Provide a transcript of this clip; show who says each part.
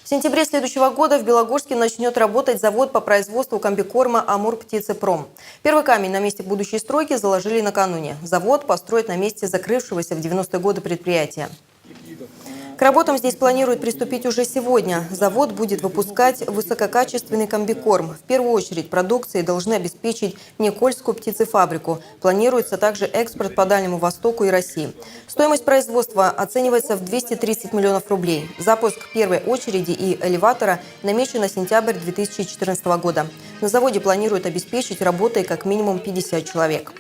Speaker 1: В сентябре следующего года в Белогорске начнет работать завод по производству комбикорма «Амурптицепром». Первый камень на месте будущей стройки заложили накануне. Завод построят на месте закрывшегося в 90-е годы предприятия. К работам здесь планируют приступить уже сегодня. Завод будет выпускать высококачественный комбикорм. В первую очередь продукции должны обеспечить Никольскую птицефабрику. Планируется также экспорт по Дальнему Востоку и России. Стоимость производства оценивается в 230 миллионов рублей. Запуск первой очереди и элеватора намечен на сентябрь 2014 года. На заводе планируют обеспечить работой как минимум 50 человек.